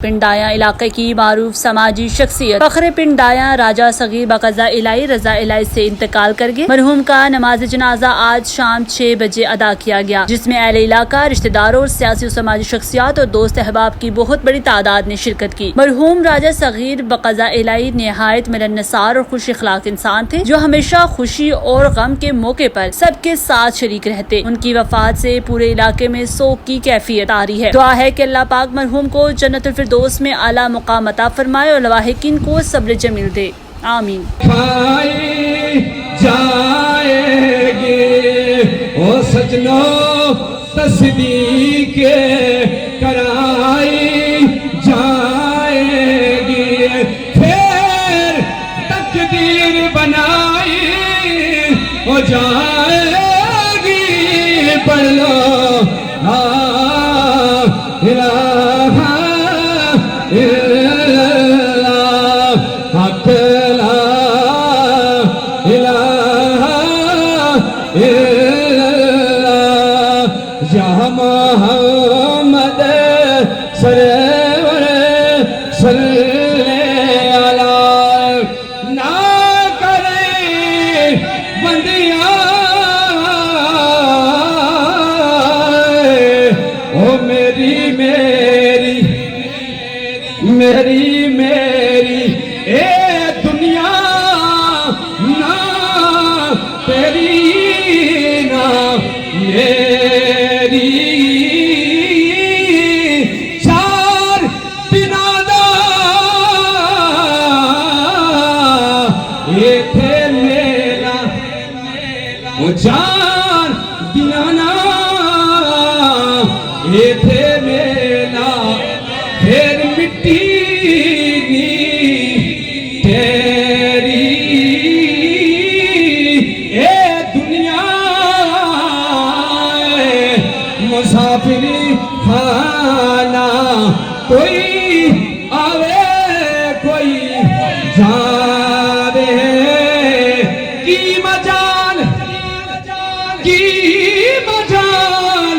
पिंडाया इलाके की मारूफ समाजी शख्सियत फखरे पिंडाया राजा सगीर बकजा इलाई रजा इलाई से इंतकाल कर गए। मरहूम का नमाज जनाजा आज शाम 6 बजे अदा किया गया, जिसमें अहले इलाका, रिश्तेदारों और सियासी और समाजी शख्सियात और दोस्त अहबाब की बहुत बड़ी तादाद ने शिरकत की। मरहूम राजा सगीर बकजा इलाई निहायत मिलनसार और खुश अखलाक इंसान थे, जो हमेशा खुशी और गम के मौके पर सबके साथ शरीक रहते। उनकी वफात से पूरे इलाके में शोक की कैफियत आ रही है। दुआ है कि अल्लाह पाक मरहूम को जन्नतुल फिरदौस में आला मुकाम अता फरमाए और लवाहिकीन को सब्र जमील दे। आमीन। जाएगी ओ सजनो तस्दीक कराई जाएगी, फिर तकदीर बनाई हो जाएगी। पढ़ लो इलाहा हक ला इलाहा या मोहम्मद सरवर सल्ले अला। ना करे बंदियां ओ मेरी मेरी मेरी मेरी ए दुनिया ना तेरी ना मेरी। चार दिना दा ये थे मेरा ओ चार दिना ना ये थे मेरा, फिर मिट्टी तेरी ए दुनिया मुसाफिरी खाना। कोई आवे कोई जावे की मजाल की मजाल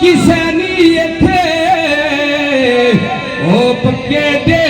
किसे नहीं थे ओ पक्के दे